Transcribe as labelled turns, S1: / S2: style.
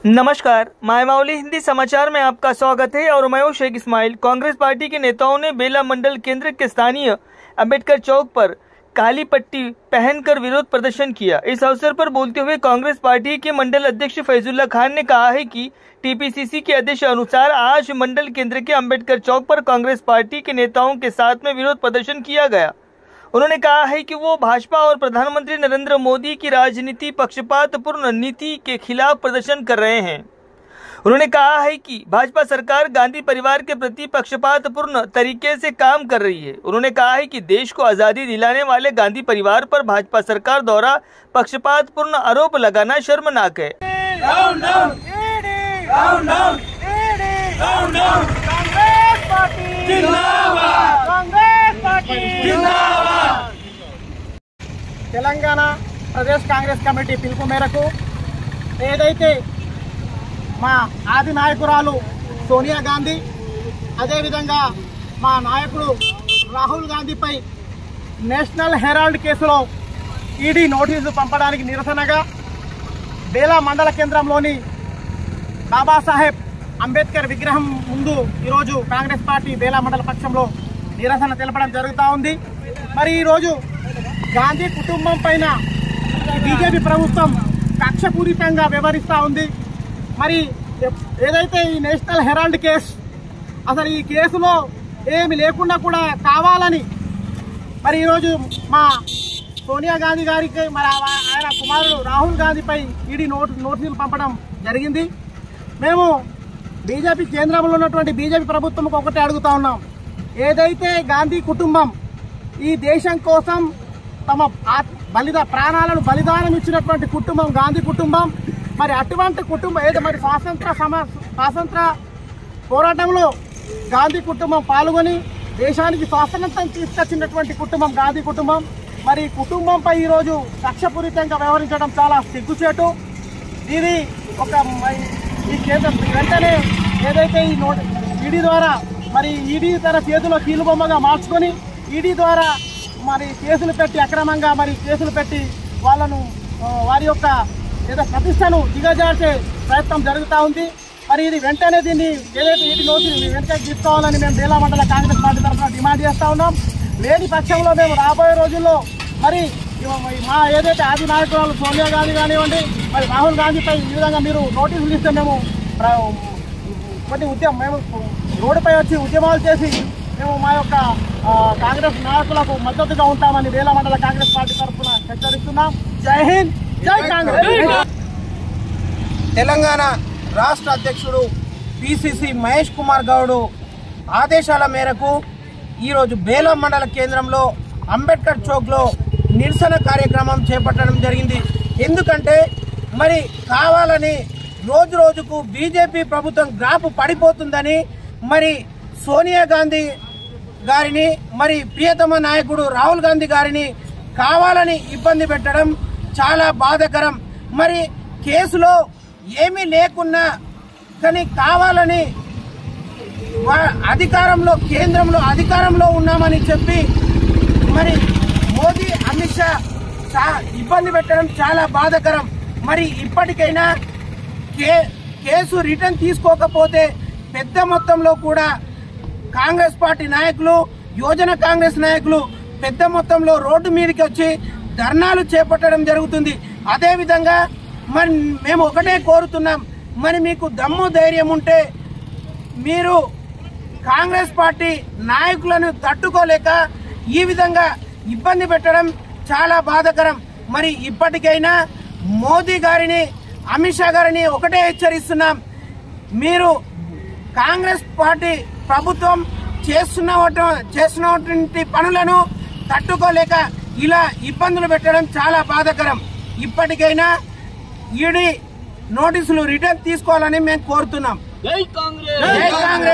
S1: नमस्कार, मायमावली हिंदी समाचार में आपका स्वागत है और मैं हूं शेख इस्माइल। कांग्रेस पार्टी के नेताओं ने बेला मंडल केंद्र के स्थानीय अंबेडकर चौक पर काली पट्टी पहनकर विरोध प्रदर्शन किया। इस अवसर पर बोलते हुए कांग्रेस पार्टी के मंडल अध्यक्ष फैजुल्ला खान ने कहा है कि टीपीसीसी के आदेश अनुसार आज मंडल केंद्र के अंबेडकर चौक पर कांग्रेस पार्टी के नेताओं के साथ में विरोध प्रदर्शन किया गया। उन्होंने कहा है कि वो भाजपा और प्रधानमंत्री नरेंद्र मोदी की राजनीति पक्षपातपूर्ण नीति के खिलाफ प्रदर्शन कर रहे हैं। उन्होंने कहा है कि भाजपा सरकार गांधी परिवार के प्रति पक्षपातपूर्ण तरीके से काम कर रही है। उन्होंने कहा है कि देश को आज़ादी दिलाने वाले गांधी परिवार पर भाजपा सरकार द्वारा पक्षपातपूर्ण आरोप लगाना शर्मनाक है।
S2: తెలంగాణ ప్రదేశ్ కాంగ్రెస్ కమిటీ పిలుపు మేరకు ఏదైతే మా ఆది నాయకురాలు సోనియా గాంధీ అదేవిధంగా మా నాయకుడు రాహుల్ గాంధీపై నేషనల్ హెరాల్డ్ కేసులో ఈడీ నోటీసు పంపడానికి నిరసనగా బేలా మండల కేంద్రంలోని బాబాసాహెబ్ అంబేద్కర్ విగ్రహం ముందు ఈరోజు కాంగ్రెస్ పార్టీ బేలా మండల పక్షంలో నిరసన తెలపడం జరుగుతూ ఉంది। మరి ఈరోజు గాంధీ కుటుంబం పైన బీజేపీ ప్రభుత్వం కక్షపూరితంగా వ్యవహరిస్తూ ఉంది। మరి ఏదైతే ఈ నేషనల్ హెరాల్డ్ కేసు అసలు ఈ కేసులో ఏమి లేకుండా కూడా కావాలని మరి ఈరోజు మా సోనియా గాంధీ గారికి మరి ఆయన కుమారుడు రాహుల్ గాంధీపై ఈడీ నోటీసులు పంపడం జరిగింది। మేము బీజేపీ కేంద్రంలో ఉన్నటువంటి బీజేపీ ప్రభుత్వంకు ఒకటే అడుగుతా ఉన్నాం, ఏదైతే గాంధీ కుటుంబం ఈ దేశం కోసం తమ ప్రాణాలను బలిదానం ఇచ్చినటువంటి కుటుంబం గాంధీ కుటుంబం, మరి అటువంటి కుటుంబం ఏదో మరి స్వాతంత్ర పోరాటంలో గాంధీ కుటుంబం పాల్గొని దేశానికి స్వాతంత్రం తీసుకొచ్చినటువంటి కుటుంబం గాంధీ కుటుంబం, మరి కుటుంబంపై ఈరోజు కక్షపూరితంగా వ్యవహరించడం చాలా సిగ్గుచేటు। ఇది ఒక ఈ కేంద్రం వెంటనే ఏదైతే ఈ ఈడీ ద్వారా మరి ఈడీ తన చేతిలో కీలుబొమ్మగా మార్చుకొని ఈడీ ద్వారా మరి కేసులు పెట్టి అక్రమంగా మరి కేసులు పెట్టి వాళ్ళను వారి యొక్క ఏదో ప్రతిష్టను దిగజార్చే ప్రయత్నం జరుగుతూ ఉంది। మరి ఇది వెంటనే దీన్ని ఏదైతే ఈడీ నోటీసులు వెంటనే తీసుకోవాలని మేము బేలా మండల కాంగ్రెస్ పార్టీ తరఫున డిమాండ్ చేస్తూ ఉన్నాం। లేని పక్షంలో మేము రాబోయే రోజుల్లో మరి మా ఏదైతే ఆది నాయకురాలు సోనియా గాంధీ కానివ్వండి మరి రాహుల్ గాంధీపై ఈ విధంగా మీరు నోటీసులు ఇస్తే మేము మేము రోడ్డుపై వచ్చి ఉద్యమాలు చేసి మేము మా యొక్క కాంగ్రెస్ నాయకులకు మద్దతుగా ఉంటామని బేలా మండల కాంగ్రెస్ పార్టీ తరఫున హెచ్చరిస్తున్నాం। జై హింద్, జై కాంగ్రెస్।
S3: తెలంగాణ రాష్ట్ర అధ్యక్షుడు పిసిసి మహేష్ కుమార్ గౌడ్ ఆదేశాల మేరకు ఈరోజు బేలా మండల కేంద్రంలో అంబేద్కర్ చౌక్లో నిరసన కార్యక్రమం చేపట్టడం జరిగింది। ఎందుకంటే మరి కావాలని రోజు రోజుకు బీజేపీ ప్రభుత్వం గ్రాఫ్ పడిపోతుందని మరి సోనియా గాంధీ గారిని మరి ప్రియతమ నాయకుడు రాహుల్ గాంధీ గారిని కావాలని ఇబ్బంది పెట్టడం చాలా బాధాకరం। మరి కేసులో ఏమీ లేకున్నా కానీ కావాలని అధికారంలో కేంద్రంలో అధికారంలో ఉన్నామని చెప్పి మరి మోదీ అమిత్ షా ఇబ్బంది పెట్టడం చాలా బాధాకరం। మరి ఇప్పటికైనా కేసు రిటర్న్ తీసుకోకపోతే పెద్ద మొత్తంలో కూడా కాంగ్రెస్ పార్టీ నాయకులు యువజన కాంగ్రెస్ నాయకులు పెద్ద మొత్తంలో రోడ్డు మీదకి వచ్చి ధర్నాలు చేపట్టడం జరుగుతుంది। అదేవిధంగా మరి మేము ఒకటే కోరుతున్నాం, మరి మీకు దమ్ము ధైర్యం ఉంటే మీరు కాంగ్రెస్ పార్టీ నాయకులను తట్టుకోలేక ఈ విధంగా ఇబ్బంది పెట్టడం చాలా బాధాకరం। మరి ఇప్పటికైనా మోదీ గారిని అమిత్ షా గారిని ఒకటే హెచ్చరిస్తున్నాం, మీరు కాంగ్రెస్ పార్టీ ప్రభుత్వం చేస్తున్నటువంటి పనులను తట్టుకోలేక ఇలా ఇబ్బందులు పెట్టడం చాలా బాధాకరం। ఇప్పటికైనా ఈడీ నోటీసులు రిటర్న్ తీసుకోవాలని మేము కోరుతున్నాం। జై కాంగ్రెస్।